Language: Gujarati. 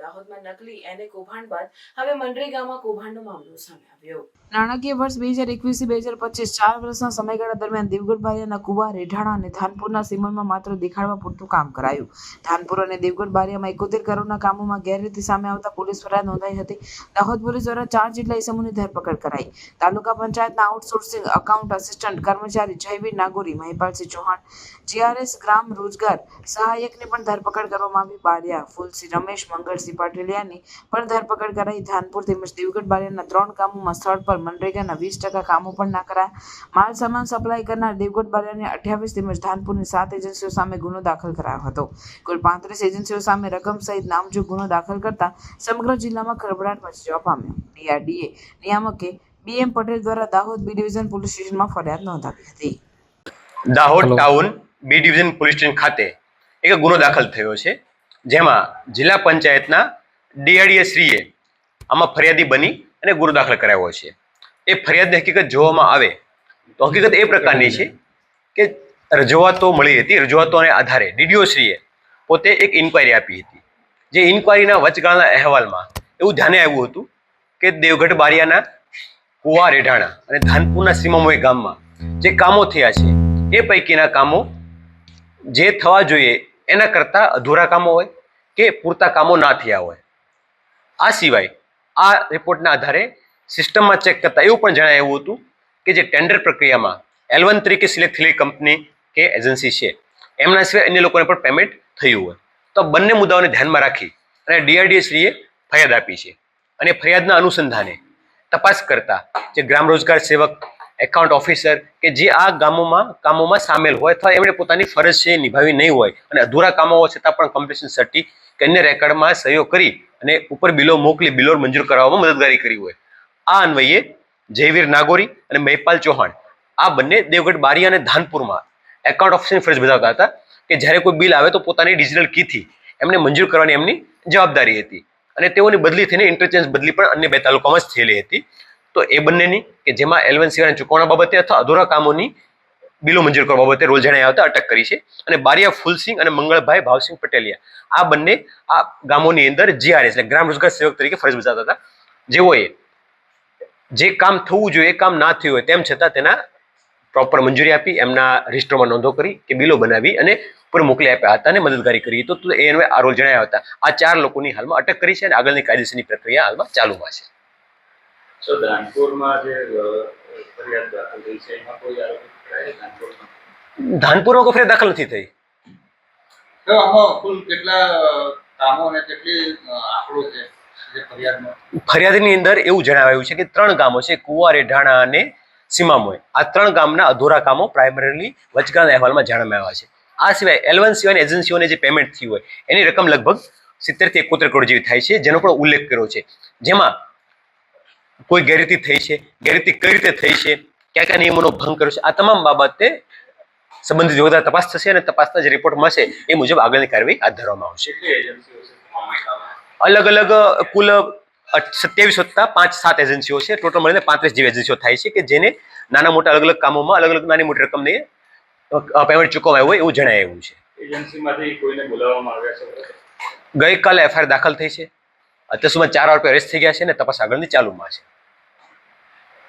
દાહોદમાં નકલી એને કૌભાંડ બાદ હવે મનરેગામાં કૌભાંડનો મામલો સામે આવ્યો। નાણાકીય વર્ષ 2021-2025 4 વર્ષના સમયગાળા દરમિયાન દેવગઢ બારિયાના કુવા, રેઢાણા અને ધાનપુરના સીમનમાં માત્ર દેખાડવા પૂરતું કામ કરાયું। ધાનપુર અને દેવગઢ બારિયામાં 71 કરોડના કામોમાં ગેરરીતિ સામે આવતા પોલીસ ફરિયાદ નોંધાઈ હતી। દાહોદ પોલીસ દ્વારા 4 જેટલા ઇસમોની ધરપકડ કરાઈ। તાલુકા પંચાયતના આઉટસોર્સિંગ એકાઉન્ટ આસિસ્ટન્ટ કર્મચારી જયવીર નાગોરી, મહિપાલસિંહ ચૌહાણ, GRS ગ્રામ રોજગાર સહાયકની પણ ધરપકડ કરવામાં આવી। બારિયા, ફૂલસિંહ રમેશ, મંગળસિંહ પાટીલિયાની પણ ધરપકડ કરાઈ। ધાનપુર તેમજ દેવગઢ બારિયાના 3 કામોમાં સ્થળ પર મનરેગાના 20% કામો પણ ના કરાયા। માલ સામાન સપ્લાય કરનાર દેવગઢ બારિયાની 28 તેમજ ધાનપુરની 7 એજન્સીઓ સામે ગુનો દાખલ કરાયો હતો। કુલ 35 એજન્સીઓ સામે રકમ સહિત નામજોગ ગુનો દાખલ કરતા સમગ્ર જિલ્લામાં ખળભળાટ મચી જવા પામ્યો। DRDA નિયામકે BM પટેલ દ્વારા દાહોદ બી ડિવિઝન પોલીસ સ્ટેશનમાં ફરિયાદ નોંધાવી હતી। Dahod town B division police station ખાતે એક ગુનો દાખલ થયો છે, જેમાં જિલ્લા પંચાયતના DRDA શ્રીએ આમાં ફરિયાદી બની અને ગુનો દાખલ કરાવ્યો છે। એ ફરિયાદની હકીકત જોવામાં આવે તો હકીકત એ પ્રકારની છે કે રજૂઆતો મળી હતી। રજૂઆતોને આધારે DDO શ્રીએ પોતે એક ઇન્ક્વાયરી આપી હતી। જે ઇન્ક્વાયરીના વચગાળાના અહેવાલમાં એવું ધ્યાને આવ્યું હતું કે દેવગઢ બારિયાના કુવા, રેઢાણા અને ધાનપુરના સીમામોય ગામમાં જે કામો થયા છે એ પૈકીના કામો જે થવા જોઈએ એના કરતાં અધૂરા કામો હોય કે પૂરતા કામો ના થયા હોય। આ સિવાય આ રિપોર્ટના આધારે સિસ્ટમમાં ચેક કરતા એવું પણ જણાવ્યું હતું કે જે ટેન્ડર પ્રક્રિયામાં L1 તરીકે સિલેક્ટ થયેલી કંપની કે એજન્સી છે એમના સિવાય અન્ય લોકોને પણ પેમેન્ટ થયું હોય। તો બંને મુદ્દાઓને ધ્યાનમાં રાખી અને DRDA શ્રીએ ફરિયાદ આપી છે અને ફરિયાદના અનુસંધાને તપાસ કરતા જે ગ્રામ રોજગાર સેવક, એકાઉન્ટ ઓફિસર કે જે આ કામોમાં સામેલ હોય અથવા એમણે પોતાની ફરજ છે નિભાવી નહીં હોય અને અધૂરા કામો હોવા છતાં પણ કમ્પ્લીશન સર્ટી કે અન્ય રેકર્ડમાં સહીઓ કરી અને ઉપર બિલો મોકલી બિલો મંજૂર કરાવવામાં મદદગારી કરી હોય। આ અન્વયે જયવીર નાગોરી અને મહિપાલ ચૌહાણ આ બંને દેવગઢ બારિયા અને ધાનપુરમાં એકાઉન્ટ ઓફિસરની ફરજ બજાવતા હતા કે જ્યારે કોઈ બિલ આવે તો પોતાની ડિજિટલ કીથી એમને મંજૂર કરવાની એમની જવાબદારી હતી અને તેઓની બદલી થઈને ઇન્ટરચેન્જ બદલી પણ અન્ય 2 તાલુકામાં જ થયેલી હતી। તો એ બંનેની કે જેમાં L1 સિવાયના ચૂકવણા બાબતે અથવા અધૂરા કામોની બિલો મંજૂર કરવા બાબતે રોલ જણાયા આવતા અટક કરી છે અને બારિયા ફૂલસિંહ અને મંગળભાઈ ભાવસિંહ પટેલિયા આ બંને આ ગામોની અંદર GRS એટલે ગ્રામ રોજગાર સેવક તરીકે ફરજ બજાવતા હતા, જેઓએ જે કામ થવું જોઈએ એ કામ ના થયું હોય તેમ છતાં તેના પ્રોપર મંજૂરી આપી, એમના રજિસ્ટરમાં નોંધો કરી કે બિલો બનાવી અને ઉપર મોકલી આપ્યા હતા અને મદદગારી કરી તો એને આ રોલ જણાયા હતા। આ 4 લોકોની હાલમાં અટક કરી છે અને આગળની કાયદેસરની પ્રક્રિયા હાલમાં ચાલુમાં છે। So ધાનપુરમાં જે ફરિયાદ દાખલ થઈ છે એમાં કોઈ આરોપી ધાનપુરમાં કોઈ ફરિયાદ દાખલ નથી થઈ। તો આમાં કુલ કેટલા કામો અને કેટલી આંકડો છે જે ફરિયાદમાં? ફરિયાદની અંદર એવું જણાવાયું છે કે 3 ગામો છે, કુવા, રેઢાણા અને સીમામોય। આ 3 ગામના અધૂરા કામો પ્રાઇમરીલી વચગાળાના અહેવાલમાં જાણવામાં આવ્યા છે। આ સિવાય L1 સિવાયની એજન્સીઓને જે પેમેન્ટ થયું હોય એની રકમ લગભગ 70 થી 71 કરોડ જેવી થાય છે, જેનો પણ ઉલ્લેખ કર્યો છે। જેમાં કોઈ ગેરરીતિ થઈ છે, ગેરરીતિ કઈ રીતે થઈ છે, કયા કયા નિયમોનો ભંગ કર્યો છે, આ તમામ બાબતે સંબંધિત વિભાગ તપાસ થશે અને તપાસના જે રિપોર્ટ મળશે એ મુજબ આગળની કાર્યવાહી હાથ ધરવામાં આવશે। અલગ અલગ કુલ 27 વત્તા 5-7 એજન્સીઓ છે, ટોટલ મળીને 35 જેવી એજન્સીઓ થાય છે કે જેને નાના મોટા અલગ અલગ કામોમાં અલગ અલગ નાની મોટી રકમને પેમેન્ટ ચૂકવવામાં હોય એવું જણાવ્યું છે। એજન્સીમાંથી કોઈને બોલાવવામાં આવ્યા છે? ગઈકાલે FIR દાખલ થઈ છે। અત્યાર સુધીમાં 4 આરોપી અરેસ્ટ થઈ ગયા છે અને તપાસ આગળની ચાલુમાં છે।